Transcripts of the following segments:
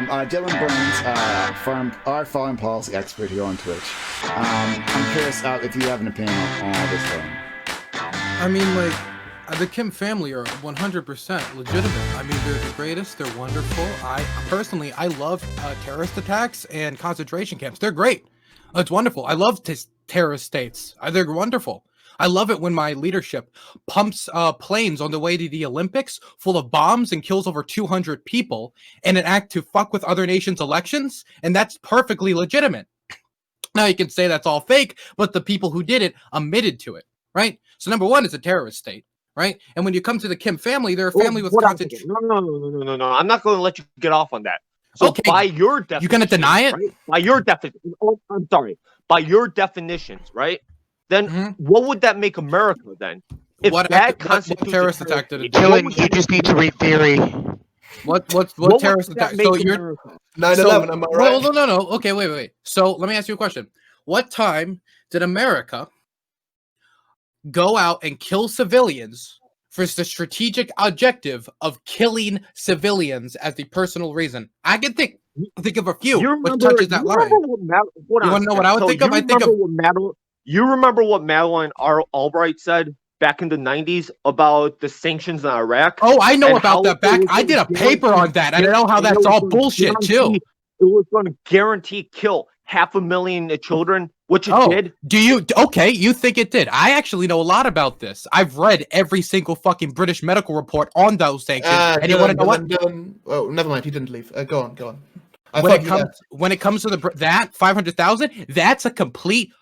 Dylan Burns, our foreign policy expert here on Twitch. I'm curious if you have an opinion on all this thing. I mean, like, the Kim family are 100% legitimate. I mean, they're the greatest. They're wonderful. I love terrorist attacks and concentration camps. They're great. It's wonderful. I love terrorist states. They're wonderful. I love it when my leadership pumps planes on the way to the Olympics full of bombs and kills over 200 people in an act to fuck with other nations' elections, and that's perfectly legitimate. Now, you can say that's all fake, but the people who did it admitted to it, right? So, number one, it's a terrorist state, right? And when you come to the Kim family, they're a family with concentration. No. I'm not going to let you get off on that. So, okay. By your definition, you're going to deny it? Right? By your definition, I'm sorry. By your definitions, right? Then what would that make America then? If what terrorist attack did it do? Dylan, you just need to read theory. What terrorist attack? So you're 9/11. Am I right? No. Okay, wait. So let me ask you a question. What time did America go out and kill civilians for the strategic objective of killing civilians as the personal reason? I can think of a few which touches that line. You want to know what I would think of? I think of. You remember what Madeleine Albright said back in the 90s about the sanctions in Iraq? Oh, I know about that. I did a paper on that. I know how that's all bullshit, too. It was going to guarantee kill 500,000 children, which it did. Okay, you think it did. I actually know a lot about this. I've read every single fucking British medical report on those sanctions. And you want to know what? Oh, never mind. He didn't leave. Go on. When it comes to that 500,000, that's a complete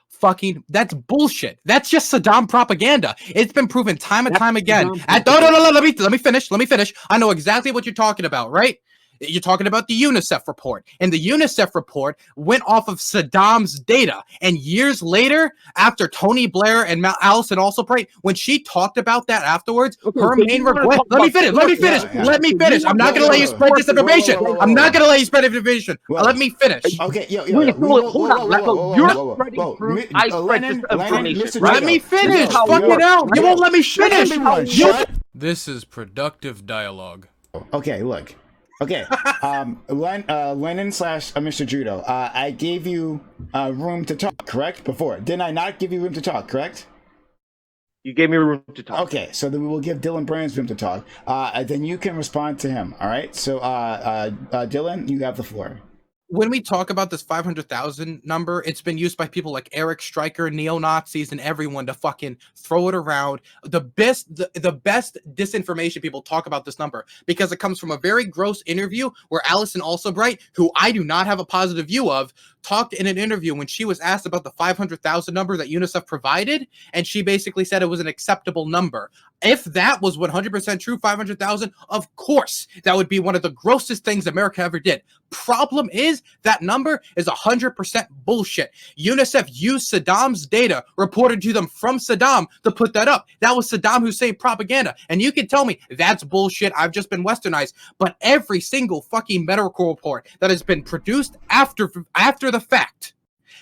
that's bullshit. That's just Saddam propaganda. It's been proven time and time again. No, let me finish. I know exactly what you're talking about, right? You're talking about the UNICEF report. And the UNICEF report went off of Saddam's data. And years later, after Tony Blair and Allison Albright, when she talked about that afterwards, her main regret... Let me finish. I'm not going to let you spread disinformation. Let me finish. Okay, hold on. You're spreading truth. I spread disinformation. Let me finish. Fucking hell. You won't let me finish. This is productive dialogue. Okay, look. Okay, Lenin slash Mr. Judo, I gave you room to talk, correct? Before. Didn't I not give you room to talk, correct? You gave me room to talk. Okay, so then we will give Dylan Burns room to talk. Then you can respond to him, all right? So, Dylan, you have the floor. When we talk about this 500,000 number, it's been used by people like Eric Stryker, neo-Nazis, and everyone to fucking throw it around. The best disinformation people talk about this number because it comes from a very gross interview where Allison Albright, who I do not have a positive view of, talked in an interview when she was asked about the 500,000 number that UNICEF provided, and she basically said it was an acceptable number. If that was 100% true, 500,000, of course, that would be one of the grossest things America ever did. Problem is, that number is 100% bullshit. UNICEF used Saddam's data reported to them from Saddam to put that up. That was Saddam Hussein propaganda. And you can tell me that's bullshit. I've just been westernized. But every single fucking medical report that has been produced after the fact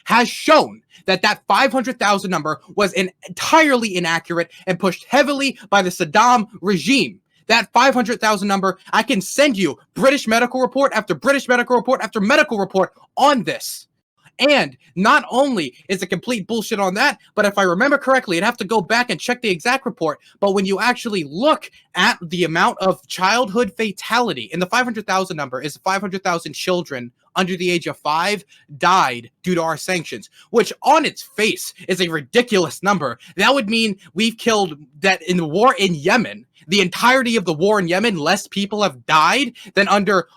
has shown that 500,000 number was entirely inaccurate and pushed heavily by the Saddam regime. That 500,000 number, I can send you British medical report after British medical report after medical report on this. And not only is it complete bullshit on that, but if I remember correctly, I'd have to go back and check the exact report. But when you actually look at the amount of childhood fatality, and the 500,000 number is 500,000 children under the age of 5 died due to our sanctions, which on its face is a ridiculous number. That would mean we've killed that in the war in Yemen, the entirety of the war in Yemen, less people have died than under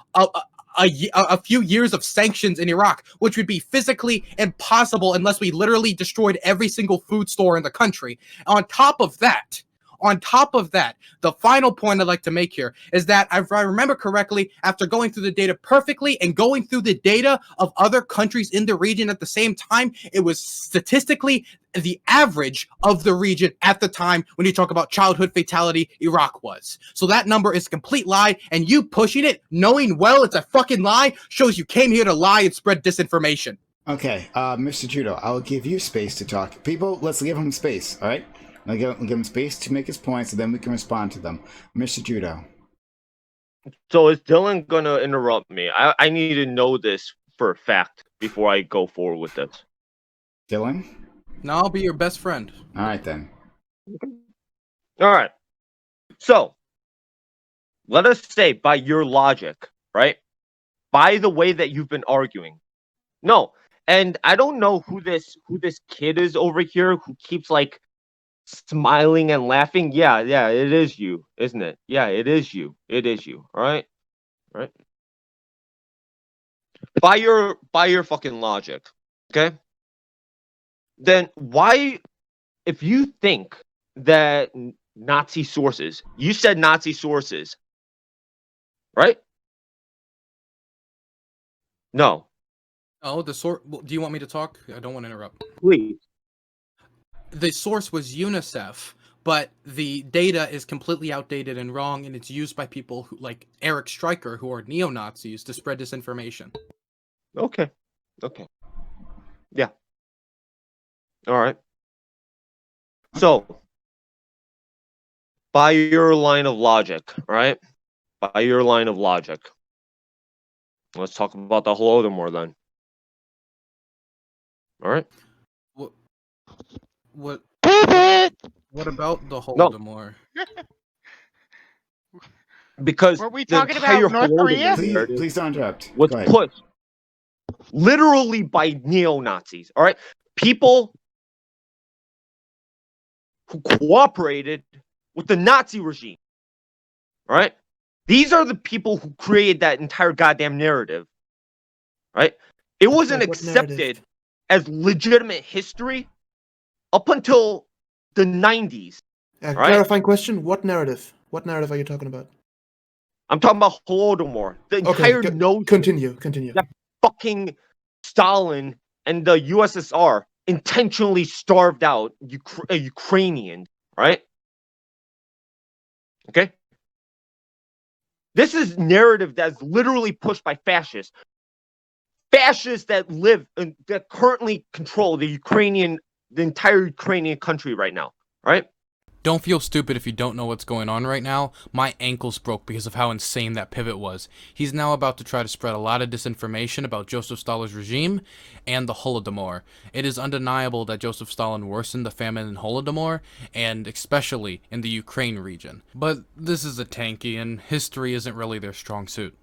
a few years of sanctions in Iraq, which would be physically impossible unless we literally destroyed every single food store in the country. On top of that, the final point I'd like to make here is that if I remember correctly, after going through the data perfectly and going through the data of other countries in the region at the same time, it was statistically the average of the region at the time when you talk about childhood fatality, Iraq was. So that number is a complete lie, and you pushing it, knowing well it's a fucking lie, shows you came here to lie and spread disinformation. Okay, Mr. Judo, I'll give you space to talk. People, let's give him space, all right? I'll give him space to make his points, and then we can respond to them. Mr. Judo. So is Dylan gonna interrupt me? I need to know this for a fact before I go forward with this. Dylan? No, I'll be your best friend. All right, then. All right. So let us say, by your logic, right? By the way that you've been arguing. No, and I don't know who this kid is over here who keeps like smiling and laughing. Yeah, it is you, isn't it? Yeah, it is you. It is you. All right? Right? By your fucking logic, okay? Then why, if you think that Nazi sources, you said Nazi sources, right? No. Oh, the source. Do you want me to talk? I don't want to interrupt. Please. The source was UNICEF, but the data is completely outdated and wrong, and it's used by people who, like Eric Stryker, who are neo-Nazis, to spread disinformation. Okay. Yeah. All right. So, by your line of logic, right? By your line of logic, let's talk about the Holodomor then. All right. What about the Holodomor? Because Were we the talking about entire North Korea? Holodomor Please don't interrupt. was Go ahead. pushed literally by neo-Nazis. All right. People who cooperated with the Nazi regime. All right. These are the people who created that entire goddamn narrative. Right? It wasn't Like what accepted narrative? as legitimate history up until the 90s. Right? Clarifying question: what narrative? What narrative are you talking about? I'm talking about Holodomor. The entire notion Continue. that fucking Stalin and the USSR intentionally starved out Ukrainians, right? Okay? This is narrative that's literally pushed by fascists. Fascists that that currently control the entire Ukrainian country right now, right? Don't feel stupid if you don't know what's going on right now. My ankles broke because of how insane that pivot was. He's now about to try to spread a lot of disinformation about Joseph Stalin's regime and the Holodomor. It is undeniable that Joseph Stalin worsened the famine in Holodomor, and especially in the Ukraine region. But this is a Tankie, and history isn't really their strong suit.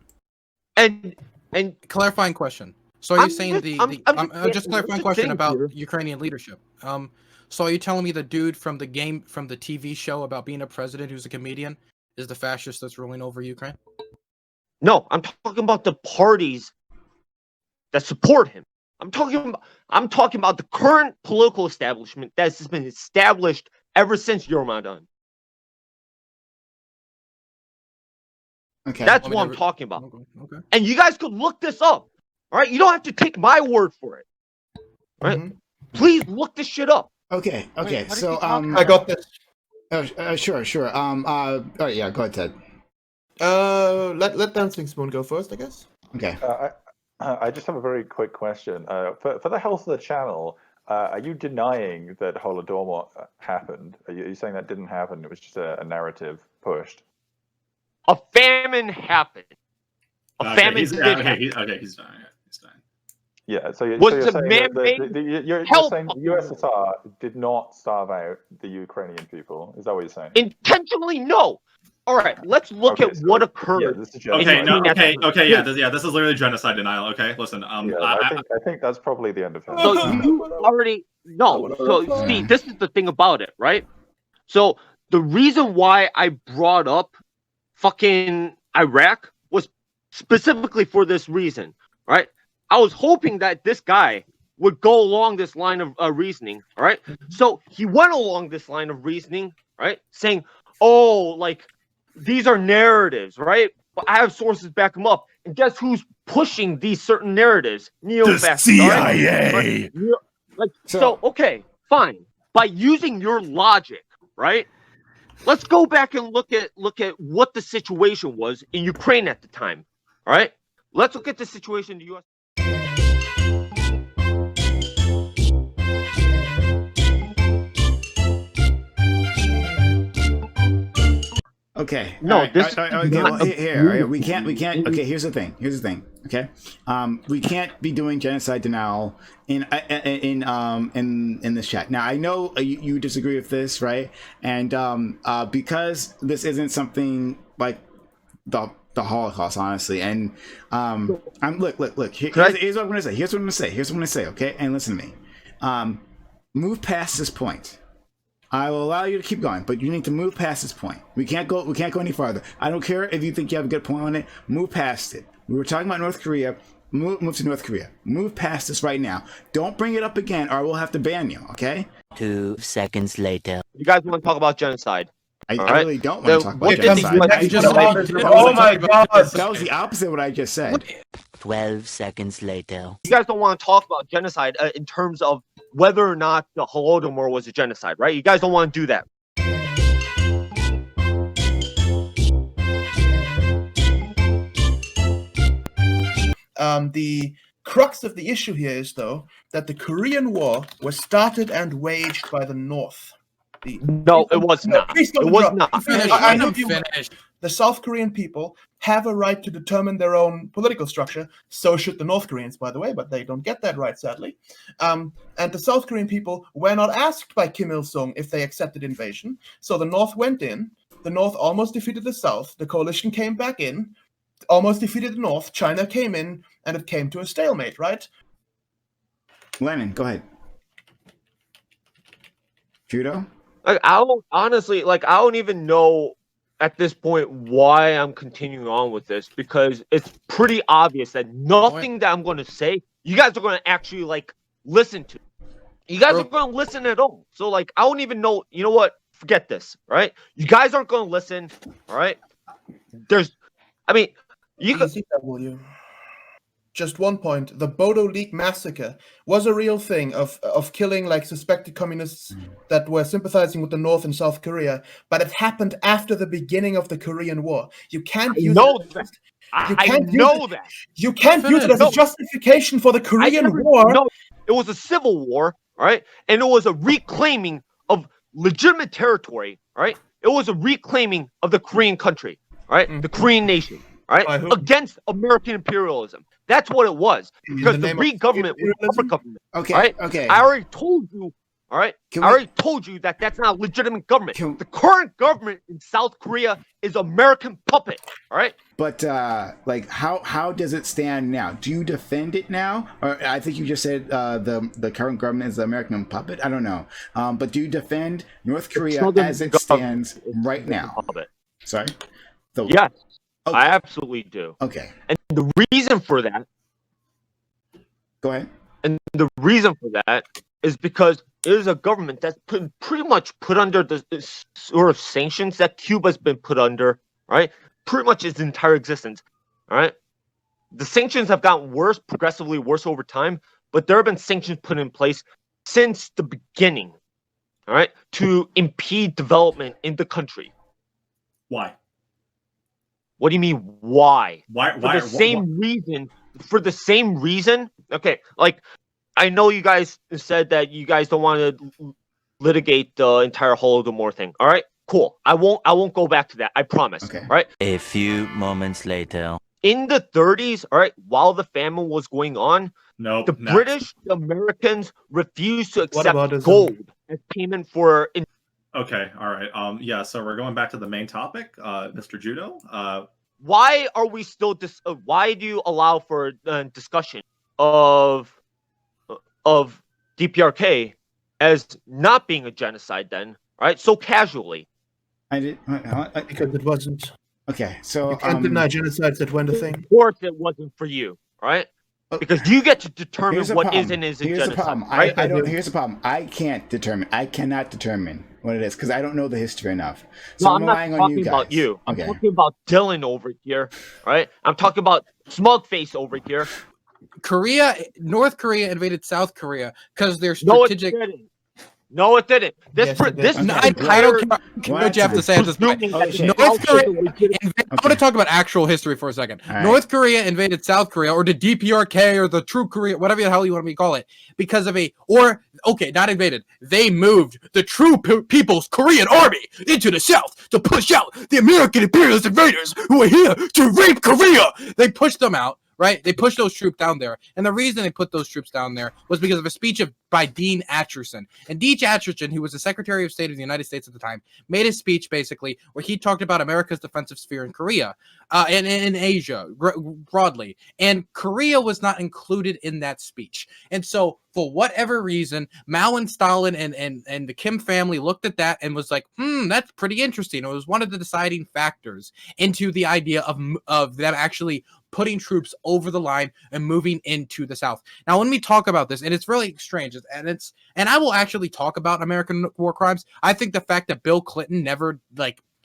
And clarifying question. So are you saying just clarifying question about Ukrainian leadership? So are you telling me the dude from the TV show about being a president who's a comedian is the fascist that's ruling over Ukraine? No, I'm talking about the parties that support him. I'm talking about the current political establishment that's been established ever since Euromaidan. Okay. That's what I'm talking about. Okay. And you guys could look this up. All right, you don't have to take my word for it. All right, please look this shit up. Okay. Wait, So I got this. Sure. Oh yeah, go ahead, Ted. Let Dancing Spoon go first, I guess. Okay. I just have a very quick question. For the health of the channel, are you denying that Holodomor happened? Are you saying that didn't happen? It was just a narrative pushed. A famine happened. A famine he's did dying. happen. He's dying. Yeah, so you're Was saying you're saying the USSR did not starve out the Ukrainian people. Is that what you're saying? Intentionally, no. All right, let's look at what occurred. Yeah, this is this is literally genocide denial. Okay, listen. I think that's probably the end of him. So you already no. So see, this is the thing about it, right? So the reason why I brought up fucking Iraq was specifically for this reason, right? I was hoping that this guy would go along this line of reasoning, all right? So he went along this line of reasoning, right? Saying, oh, like, these are narratives, right? But I have sources back them up. And guess who's pushing these certain narratives? Neo-fascists. The CIA! Right? So, okay, fine. By using your logic, right? Let's go back and look at what the situation was in Ukraine at the time, all right? Let's look at the situation in the U.S. Okay. No, all right, this all right, is okay. not Well, here, all right, agreeing we with can't. you. Okay, here's the thing. Okay, we can't be doing genocide denial in this chat. Now, I know you disagree with this, right? And because this isn't something like the Holocaust, honestly. And I'm look. Here's what I'm gonna say. Here's what I'm gonna say. Okay, and listen to me. Move past this point. I will allow you to keep going, but you need to move past this point. We can't go any farther. I don't care if you think you have a good point on it. Move past it. We were talking about North Korea. Move to North Korea. Move past this right now. Don't bring it up again, or we'll have to ban you. Okay? 2 seconds later. You guys want to talk about genocide? I All right. really don't want to talk about What did the genocide. US I just Oh my god! that was the opposite of what I just said. 12 seconds later. You guys don't want to talk about genocide in terms of whether or not the Holodomor was a genocide, right? You guys don't want to do that. The crux of the issue here is, though, that the Korean War was started and waged by the North. No, it was not. Please It don't was interrupt. not. Finish, I let know him you. finish. The South Korean people have a right to determine their own political structure. So should the North Koreans, by the way, but they don't get that right, sadly. And the South Korean people were not asked by Kim Il-sung if they accepted invasion. So the North went in. The North almost defeated the South. The coalition came back in, almost defeated the North. China came in, and it came to a stalemate, right? Lennon, go ahead. Judo? Like, I don't even know at this point why I'm continuing on with this, because it's pretty obvious that nothing that I'm going to say, you guys are going to actually listen to. You guys aren't going to listen at all. So I don't even know. You know what? Forget this, right? You guys aren't going to listen, all right? Easy, W. Just one point. The Bodo League massacre was a real thing of killing suspected communists that were sympathizing with the North and South Korea, but it happened after the beginning of the Korean War. You can't use it. You can't use it as a justification for the Korean War. No, it was a civil war, all right? And it was a reclaiming of legitimate territory, all right? It was a reclaiming of the Korean country, all right? The Korean nation, all right? Against American imperialism. That's what it was. Because the Korean government was a puppet government. Okay. Right? Okay. I already told you. All right. I already told you that that's not a legitimate government. The current government in South Korea is American puppet. All right. But how does it stand now? Do you defend it now? Or I think you just said the current government is the American puppet. I don't know. But do you defend North Korea as it stands right now? Puppet. Sorry. Yes. Okay. I absolutely do. Okay. And the reason for that. Go ahead. And the reason for that is because it is a government that's pretty much put under the sort of sanctions that Cuba's been put under, right? Pretty much its entire existence, all right? The sanctions have gotten worse, progressively worse over time, but there have been sanctions put in place since the beginning, all right, to impede development in the country. Why? What do you mean, why? Why? For the same reason. Okay, I know you guys said that you guys don't want to litigate the entire Holodomor thing. All right, cool. I won't go back to that. I promise. Okay. All right. A few moments later. In the 30s, all right, while the famine was going on, the British, the Americans refused to accept gold as payment for. Okay, all right. Yeah, so we're going back to the main topic, Mr. Judo. Why are we still why do you allow for discussion of DPRK as not being a genocide then, right? So casually. I did Because it wasn't. Okay, so You can't deny genocides that went a thing. Of course it wasn't for you, right? Because you get to determine what is and isn't here's genocide. The problem. Right? Here's the problem. I cannot determine what it is because I don't know the history enough. So I'm not talking about you. I'm talking about Dylan over here, right? I'm talking about Smugface over here. North Korea invaded South Korea because they're strategic. No, it didn't. This Yes, it did. this Okay. I don't care what you have to say at this point. Oh, shit. North Korea. I'm Okay. going to talk about actual history for a second. All right. North Korea invaded South Korea, or the DPRK, or the True Korea, whatever the hell you want me to call it, because of not invaded. They moved the True People's Korean Army into the South to push out the American imperialist invaders who are here to rape Korea. They pushed them out. Right? They pushed those troops down there. And the reason they put those troops down there was because of a speech by Dean Acheson. And Dean Acheson, who was the Secretary of State of the United States at the time, made a speech basically where he talked about America's defensive sphere in Korea and in Asia broadly. And Korea was not included in that speech. And so for whatever reason, Mao and Stalin and the Kim family looked at that and was like, that's pretty interesting. It was one of the deciding factors into the idea of them actually putting troops over the line and moving into the South. Now, when we talk about this, and it's really strange, and I will actually talk about American war crimes. I think the fact that Bill Clinton never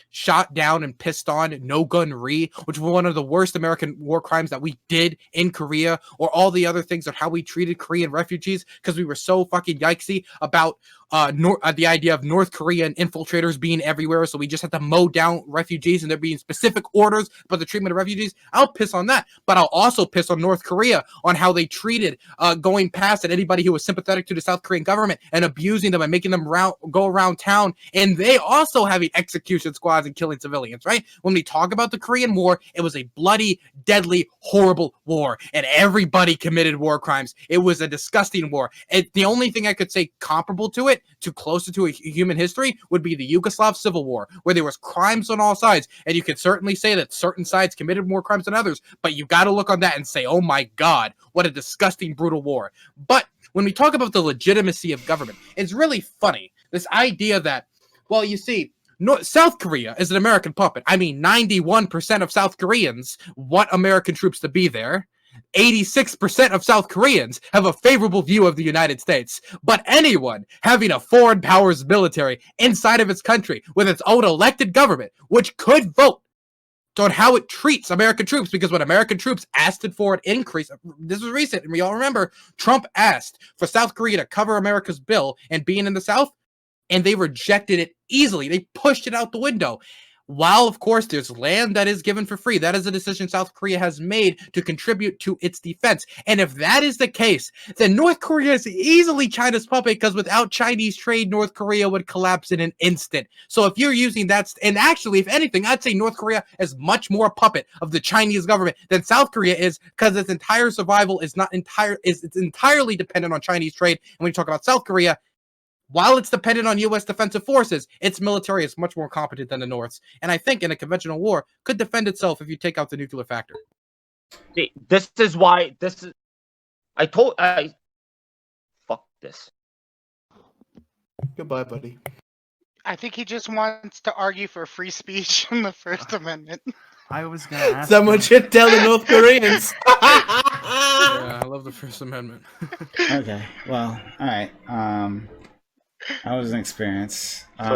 shot down and pissed on No Gun Ri, which was one of the worst American war crimes that we did in Korea, or all the other things of how we treated Korean refugees because we were so fucking yikesy about the idea of North Korean infiltrators being everywhere, so we just had to mow down refugees and there being specific orders about the treatment of refugees. I'll piss on that, but I'll also piss on North Korea on how they treated going past at anybody who was sympathetic to the South Korean government and abusing them and making them go around town, and they also having execution squads and killing civilians, right? When we talk about the Korean War, it was a bloody, deadly, horrible war, and everybody committed war crimes. It was a disgusting war. And the only thing I could say comparable to it, to closer to a human history, would be the Yugoslav Civil War, where there was crimes on all sides, and you could certainly say that certain sides committed more crimes than others, but you got to look on that and say, oh my God, what a disgusting, brutal war. But when we talk about the legitimacy of government, it's really funny, this idea that, well, you see, South Korea is an American puppet. I mean, 91% of South Koreans want American troops to be there. 86% of South Koreans have a favorable view of the United States. But anyone having a foreign powers military inside of its country with its own elected government, which could vote on how it treats American troops, because when American troops asked for an increase, this was recent, and we all remember, Trump asked for South Korea to cover America's bill and being in the South, and they rejected it easily. They pushed it out the window. While, of course, there's land that is given for free, that is a decision South Korea has made to contribute to its defense. And if that is the case, then North Korea is easily China's puppet, because without Chinese trade, North Korea would collapse in an instant. So if you're using that, and actually, if anything, I'd say North Korea is much more a puppet of the Chinese government than South Korea is, because its entire survival is it's entirely dependent on Chinese trade. And when you talk about South Korea, while it's dependent on U.S. defensive forces, its military is much more competent than the North's. And I think in a conventional war, could defend itself if you take out the nuclear factor. See, this is why fuck this. Goodbye, buddy. I think he just wants to argue for free speech in the First Amendment. I was gonna ask. Someone should tell the North Koreans. Yeah, I love the First Amendment. Okay, well, all right. That was an experience. Here's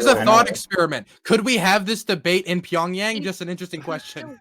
a thought experiment. Could we have this debate in Pyongyang? Just an interesting question.